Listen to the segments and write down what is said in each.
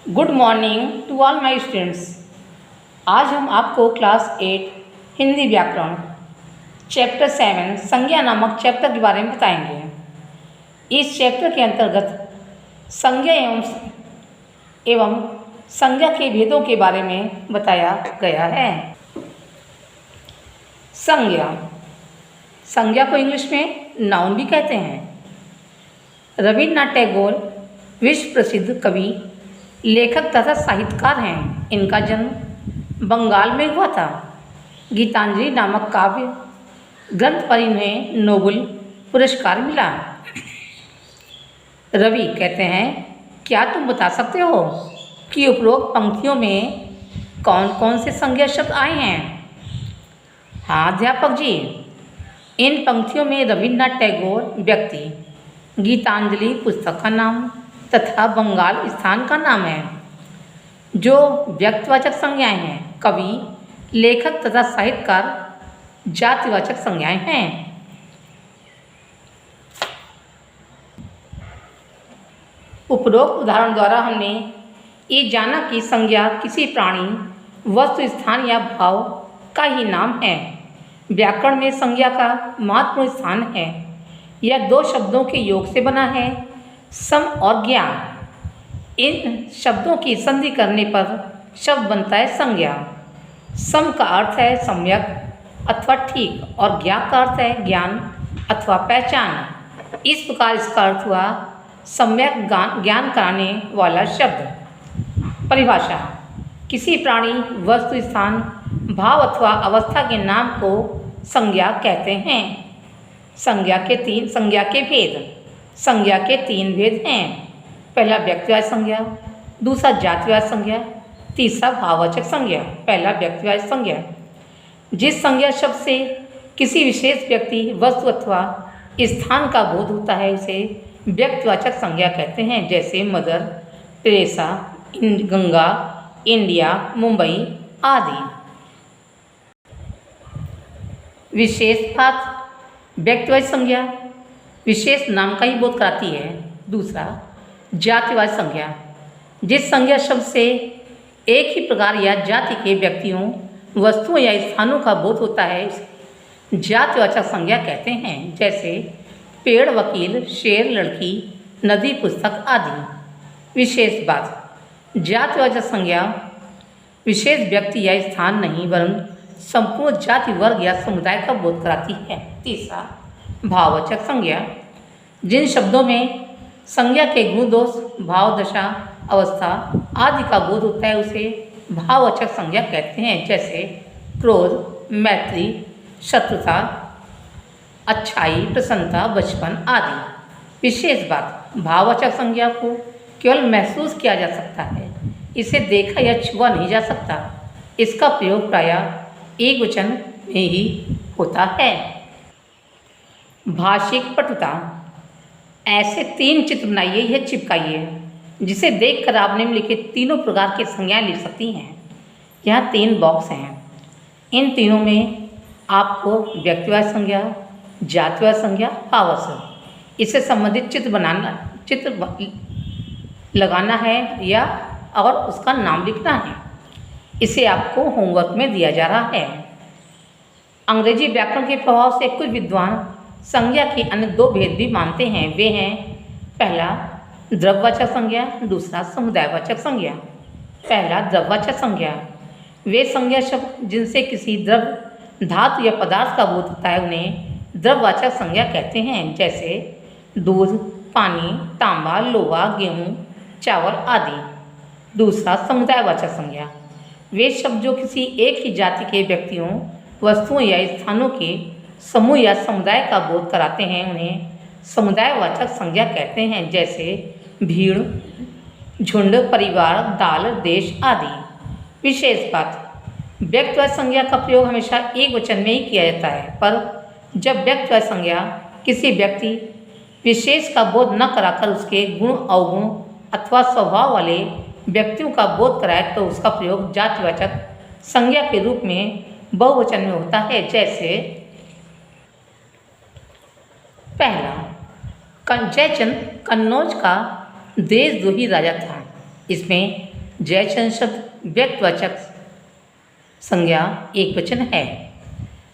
Good morning to all my students. आज हम आपको क्लास 8 हिंदी व्याकरण चैप्टर 7 संज्ञा नामक चैप्टर के बारे में बताएंगे। इस चैप्टर के अंतर्गत संज्ञा एवं संज्ञा के भेदों के बारे में बताया गया है। संज्ञा संज्ञा को इंग्लिश में नाउन भी कहते हैं। रविन्द्रनाथ टैगोर विश्व प्रसिद्ध कवि, लेखक तथा साहित्यकार हैं। इनका जन्म बंगाल में हुआ था। गीतांजलि नामक काव्य ग्रंथ पर इन्हें नोबेल पुरस्कार मिला। रवि कहते हैं, क्या तुम बता सकते हो कि उपरोक्त पंक्तियों में कौन कौन से संज्ञा शब्द आए हैं? हाँ अध्यापक जी, इन पंक्तियों में रविन्द्रनाथ टैगोर व्यक्ति, गीतांजलि पुस्तक का नाम तथा बंगाल स्थान का नाम है। जो व्यक्तिवाचक संज्ञाएं हैं, कवि, लेखक तथा साहित्यकार जातिवाचक संज्ञाएं हैं। उपरोक्त उदाहरण द्वारा हमने ये जाना कि संज्ञा किसी प्राणी, वस्तु, स्थान या भाव का ही नाम है। व्याकरण में संज्ञा का महत्वपूर्ण स्थान है। यह दो शब्दों के योग से बना है, सम और ज्ञान। इन शब्दों की संधि करने पर शब्द बनता है संज्ञा। सम का अर्थ है सम्यक अथवा ठीक और ज्ञा का अर्थ है ज्ञान अथवा पहचान। इस प्रकार इसका अर्थ हुआ सम्यक ज्ञान कराने वाला शब्द। परिभाषा: किसी प्राणी, वस्तु, स्थान, भाव अथवा अवस्था के नाम को संज्ञा कहते हैं। संज्ञा के भेद। संज्ञा के तीन भेद हैं। पहला व्यक्तिवाचक संज्ञा, दूसरा जातिवाचक संज्ञा, तीसरा भाववाचक संज्ञा। पहला व्यक्तिवाचक संज्ञा: जिस संज्ञा शब्द से किसी विशेष व्यक्ति, वस्तु अथवा स्थान का बोध होता है उसे व्यक्तिवाचक संज्ञा कहते हैं। जैसे mother Teresa, Ganga, India, Mumbai आदि। विशेष बात: व्यक्तिवाचक संज्ञा विशेष नाम का ही बोध कराती है। दूसरा जातिवाचक संज्ञा: जिस संज्ञा शब्द से एक ही प्रकार या जाति के व्यक्तियों, वस्तुओं या स्थानों का बोध होता है उसे जातिवाचक संज्ञा कहते हैं। जैसे पेड़, वकील, शेर, लड़की, नदी, पुस्तक आदि। विशेष बात: जातिवाचक संज्ञा विशेष व्यक्ति या स्थान नहीं वरन संपूर्ण जाति, वर्ग या समुदाय का बोध कराती है। तीसरा भाववाचक संज्ञा: जिन शब्दों में संज्ञा के गुण, दोष, भाव, दशा, अवस्था आदि का बोध होता है उसे भाववाचक संज्ञा कहते हैं। जैसे क्रोध, मैत्री, शत्रुता, अच्छाई, प्रसन्नता, बचपन आदि। विशेष बात: भाववाचक संज्ञा को केवल महसूस किया जा सकता है, इसे देखा या छुआ नहीं जा सकता। इसका प्रयोग प्रायः एकवचन में ही होता है। भाषिक पटुता: ऐसे तीन चित्र बनाइए या चिपकाइए जिसे देखकर आप निम्नलिखित तीनों प्रकार की संज्ञाएं लिख सकती हैं। यहाँ तीन बॉक्स हैं। इन तीनों में आपको व्यक्तिवाचक संज्ञा, जातिवाचक संज्ञा, भाववाचक इससे संबंधित चित्र लगाना है या और उसका नाम लिखना है। इसे आपको होमवर्क में दिया जा रहा है। अंग्रेजी व्याकरण के प्रभाव से कुछ विद्वान संज्ञा के अन्य दो भेद भी मानते हैं। वे हैं पहला द्रव्यवाचक संज्ञा, दूसरा समुदायवाचक संज्ञा। पहला द्रव्यवाचक संज्ञा: वे संज्ञा शब्द जिनसे किसी द्रव्य, धातु या पदार्थ का बोध होता है उन्हें द्रव्यवाचक संज्ञा कहते हैं। जैसे दूध, पानी, तांबा, लोहा, गेहूँ, चावल आदि। दूसरा समुदायवाचक संज्ञा: वे शब्द जो किसी एक ही जाति के व्यक्तियों, वस्तुओं या स्थानों के समूह या समुदाय का बोध कराते हैं उन्हें समुदायवाचक संज्ञा कहते हैं। जैसे भीड़, झुंड, परिवार, दाल, देश आदि। विशेष बात: व्यक्तिवाचक संज्ञा का प्रयोग हमेशा एक वचन में ही किया जाता है, पर जब व्यक्तिवाचक संज्ञा किसी व्यक्ति विशेष का बोध न कराकर उसके गुण, अवगुण अथवा स्वभाव वाले व्यक्तियों का बोध कराए तो उसका प्रयोग जातिवाचक संज्ञा के रूप में बहुवचन में होता है। जैसे पहला जयचंद कन्नौज का देशद्रोही राजा था। इसमें जयचंद शब्द व्यक्तिवाचक संज्ञा एकवचन है।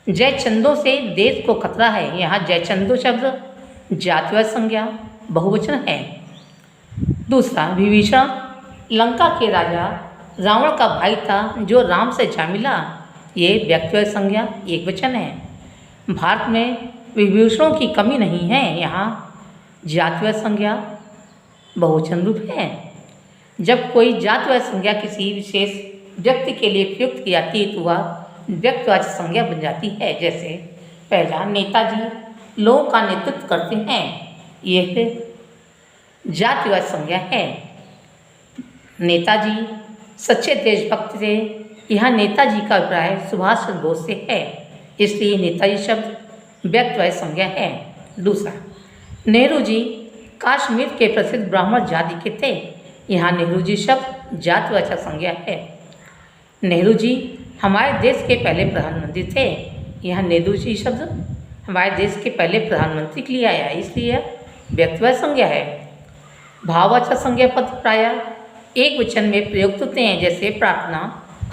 जयचंदों से देश को खतरा है, यहाँ जयचंदो शब्द जातिवाचक संज्ञा बहुवचन है। दूसरा, विभीषण लंका के राजा रावण का भाई था जो राम से जा मिला, ये व्यक्तिवाचक संज्ञा एकवचन है। भारत में विभूषणों की कमी नहीं है, यहाँ जातिवाचक संज्ञा बहुवचन रूप है। जब कोई जातिवाचक संज्ञा किसी विशेष व्यक्ति के लिए प्रयुक्त की जाती है तो वह व्यक्तिवाचक संज्ञा बन जाती है। जैसे पहला, नेताजी लोगों का नेतृत्व करते हैं, यह जातिवाचक संज्ञा है। नेताजी सच्चे देशभक्त थे, यहाँ नेताजी का अभिप्राय सुभाष चंद्र बोस से है, इसलिए नेताजी शब्द व्यक्तिवाचक संज्ञा है। दूसरा, नेहरू जी कश्मीर के प्रसिद्ध ब्राह्मण जाति के थे, यहाँ नेहरू जी शब्द जातिवाचक संज्ञा है। नेहरू जी हमारे देश के पहले प्रधानमंत्री थे, यहाँ नेहरू जी शब्द हमारे देश के पहले प्रधानमंत्री के लिए आया, इसलिए व्यक्तिवाचक संज्ञा है। भाववाचक संज्ञा पद प्रायः एक वचन में प्रयुक्त होते हैं, जैसे प्रार्थना,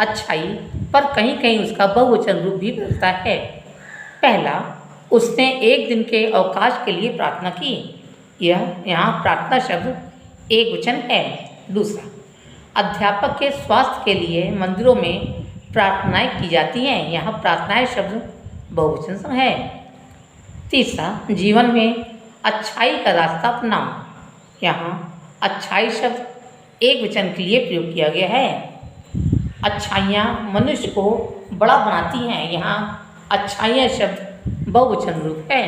अच्छाई, पर कहीं कहीं उसका बहुवचन रूप भी बदलता है। पहला, उसने एक दिन के अवकाश के लिए प्रार्थना की, यह यहाँ प्रार्थना शब्द एक वचन है। दूसरा, अध्यापक के स्वास्थ्य के लिए मंदिरों में प्रार्थनाएं की जाती हैं, यहाँ प्रार्थनाएं शब्द बहुवचन है। तीसरा, जीवन में अच्छाई का रास्ता अपनाओ, यहाँ अच्छाई शब्द एक वचन के लिए प्रयोग किया गया है। अच्छाइयाँ मनुष्य को बड़ा बनाती हैं, यहाँ अच्छाइयाँ शब्द बहुवचन रूप है।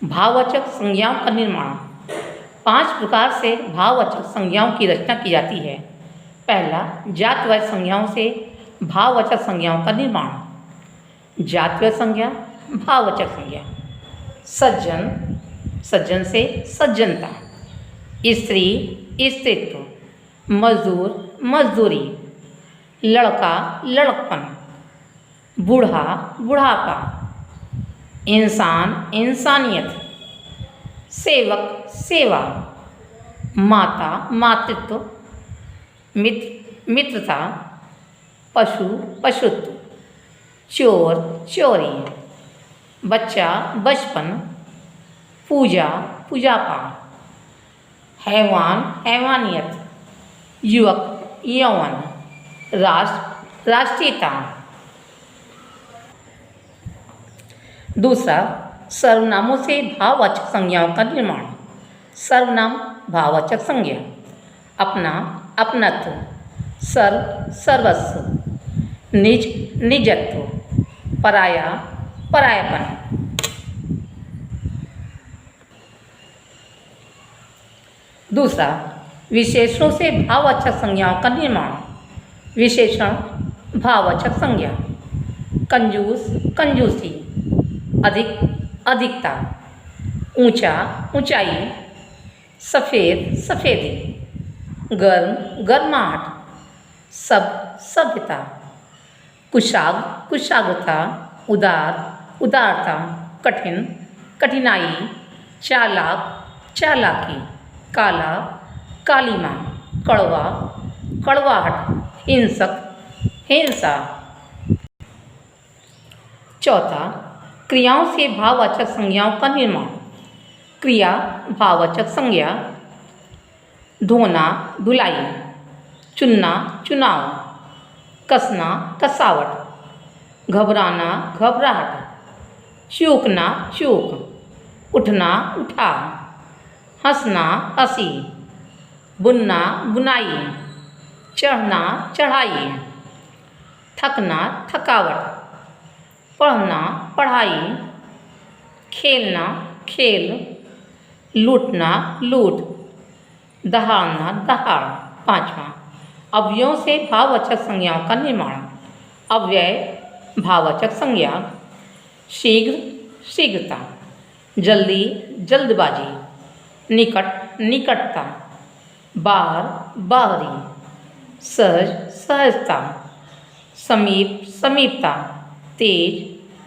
भाववाचक संज्ञाओं का निर्माण। 5 प्रकार से भाववाचक संज्ञाओं की रचना की जाती है। पहला, जातिवाचक संज्ञाओं से भाववाचक संज्ञाओं का निर्माण। जातिवाचक संज्ञा, भाववाचक संज्ञा। सज्जन, सज्जन से सज्जनता। स्त्री, स्त्रीत्व। मजदूर, मजदूरी। लड़का, लड़कपन। बूढ़ा, बुढ़ापा। इंसान, इंसानियत। सेवक, सेवा। माता, मातृत्व। मित्र, मित्रता। पशु, पशुत्व। चोर, चोरी। बच्चा, बचपन। पूजा, पूजापाठ। हैवान, हैवानियत। युवक, यौवन। राष्ट्र, राष्ट्रीयता। दूसरा, सर्वनामों से भाववाचक संज्ञाओं का निर्माण। सर्वनाम, भाववाचक संज्ञा। अपना, अपनत्व। सर्व, सर्वस्व। निज, निजत्व। पराया, परायापन। दूसरा, विशेषणों से भाववाचक संज्ञाओं का निर्माण। विशेषण, भाववाचक संज्ञा। कंजूस, कंजूसी। अधिक, अधिकता। ऊंचा, ऊंचाई। सफ़ेद, सफ़ेदी। गर्म, गर्माहट। सब, सभ्यता। कुशाग्र, कुशाग्रता। उदार, उदारता। कठिन, कठिनाई। चालाक, चालाकी। काला, कालीमा। कड़वा, कड़वाहट। हिंसक, हिंसा। चौथा, क्रियाओं से भाववाचक संज्ञाओं का निर्माण। क्रिया, भाववाचक संज्ञा। धोना, धुलाई। चुनना, चुनाव। कसना, कसावट। घबराना, घबराहट। चूकना, चूक। उठना, उठाव। हंसना, हंसी। बुनना, बुनाई। चढ़ना, चढ़ाई। थकना, थकावट। पढ़ना, पढ़ाई। खेलना, खेल। लूटना, लूट। दहाड़ना, दहाड़। पाँचवा, अव्ययों से भाववाचक संज्ञाओं का निर्माण। अव्यय, भाववाचक संज्ञा। शीघ्र, शीघ्रता। जल्दी, जल्दबाजी। निकट, निकटता। बाहर, बाहरी। सहज, सहजता। समीप, समीपता। तेज,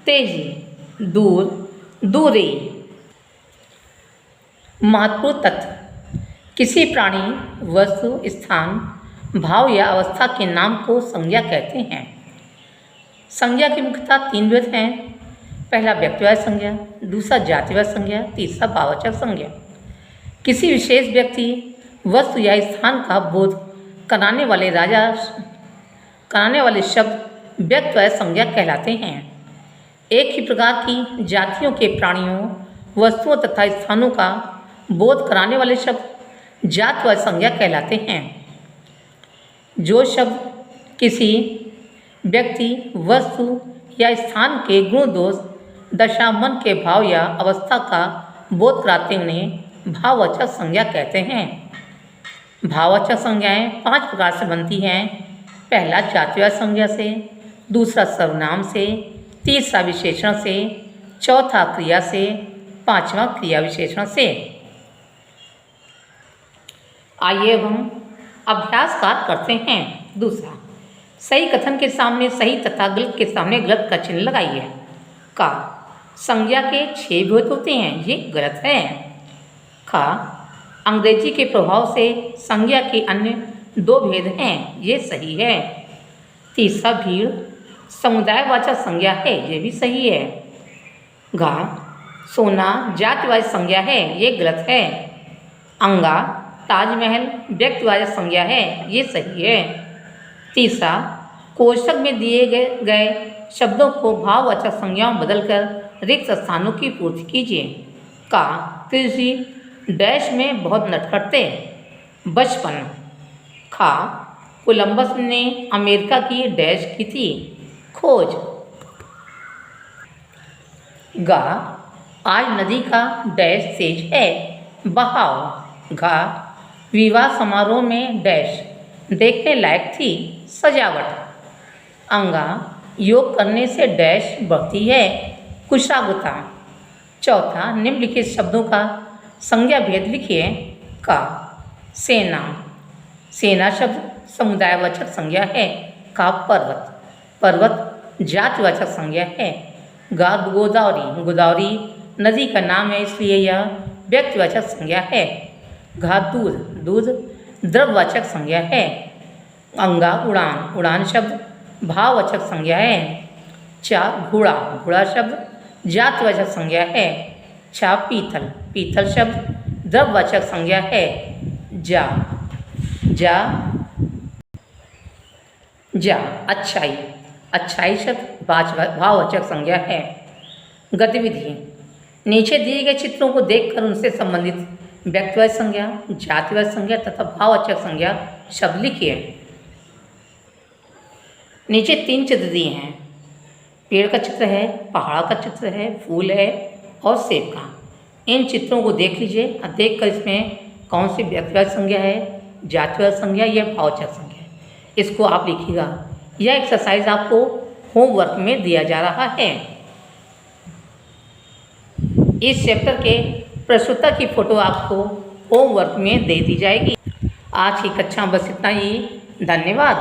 तेजी। दूर, दूरी। महत्वपूर्ण तथ्य। किसी प्राणी, वस्तु, स्थान, भाव या अवस्था के नाम को संज्ञा कहते हैं। संज्ञा की मुख्यतः 3 विध हैं। पहला व्यक्तिवाचक संज्ञा, दूसरा जातिवाचक संज्ञा, तीसरा भाववाचक संज्ञा। किसी विशेष व्यक्ति, वस्तु या स्थान का बोध कराने वाले शब्द व्यक्तिवाचक संज्ञा कहलाते हैं। एक ही प्रकार की जातियों के प्राणियों, वस्तुओं तथा स्थानों का बोध कराने वाले शब्द जातिवाचक संज्ञा कहलाते हैं। जो शब्द किसी व्यक्ति, वस्तु या स्थान के गुण, दोष, दशा, मन के भाव या अवस्था का बोध कराते उन्हें भाववाचक संज्ञा कहते हैं। भाववाचक संज्ञाएं 5 प्रकार से बनती हैं। पहला जातिवाचक संज्ञा से, दूसरा सर्वनाम से, तीसरा विशेषण से, चौथा क्रिया से, पांचवा क्रिया विशेषण से। आइए अब हम अभ्यास कार्य करते हैं। दूसरा, सही कथन के सामने सही तथा गलत के सामने गलत का चिन्ह लगाइए। का, संज्ञा के 6 भेद होते हैं, ये गलत है। खा, अंग्रेजी के प्रभाव से संज्ञा के अन्य 2 भेद हैं, ये सही है। तीसरा, भीड़ समुदायवाचक संज्ञा है, ये भी सही है। घा, सोना जातिवाचक संज्ञा है, ये गलत है। अंगा, ताजमहल व्यक्तिवाचक संज्ञा है, ये सही है। तीसरा, कोष्ठक में दिए गए शब्दों को भाववाचक संज्ञाओं में बदलकर रिक्त स्थानों की पूर्ति कीजिए। का, कृषि डैश में बहुत नटखटते, बचपन। खा, कोलंबस ने अमेरिका की डैश की थी, खोज। गा, आज नदी का डैश तेज है, बहाव। घा, विवाह समारोह में डैश देखने लायक थी, सजावट। अंगा, योग करने से डैश बढ़ती है, कुशाग्रता। चौथा, निम्नलिखित शब्दों का संज्ञा भेद लिखिए। का, सेना सेना शब्द समुदायवाचक संज्ञा है। का, पर्वत पर्वत जातिवाचक संज्ञा है। गा, गोदावरी गोदावरी नदी का नाम है, इसलिए यह व्यक्तिवाचक संज्ञा है। घा, दूध दूध द्रव्यवाचक संज्ञा है। अंगा, उड़ान उड़ान शब्द भाववाचक संज्ञा है। चा, घोड़ा घोड़ा शब्द जातिवाचक संज्ञा है। छा, पीतल पीतल शब्द द्रव्यवाचक संज्ञा है। जा जा जा, अच्छाई अच्छाई शब्द भाववाचक संज्ञा है। गतिविधि, नीचे दिए गए चित्रों को देखकर उनसे संबंधित व्यक्तिवाचक संज्ञा, जातिवाचक संज्ञा तथा भाववाचक संज्ञा शब्द लिखिए। नीचे 3 चित्र दिए हैं। पेड़ का चित्र है, पहाड़ का चित्र है, फूल है और सेब का। इन चित्रों को देख लीजिए और देखकर इसमें कौन सी व्यक्तिवाचक संज्ञा है, जातिवाचक संज्ञा या भाववाचक संज्ञा है, इसको आप लिखिएगा। यह एक्सरसाइज आपको होमवर्क में दिया जा रहा है। इस चैप्टर के प्रस्तुता की फ़ोटो आपको होमवर्क में दे दी जाएगी। आज की कक्षा बस इतना ही। धन्यवाद।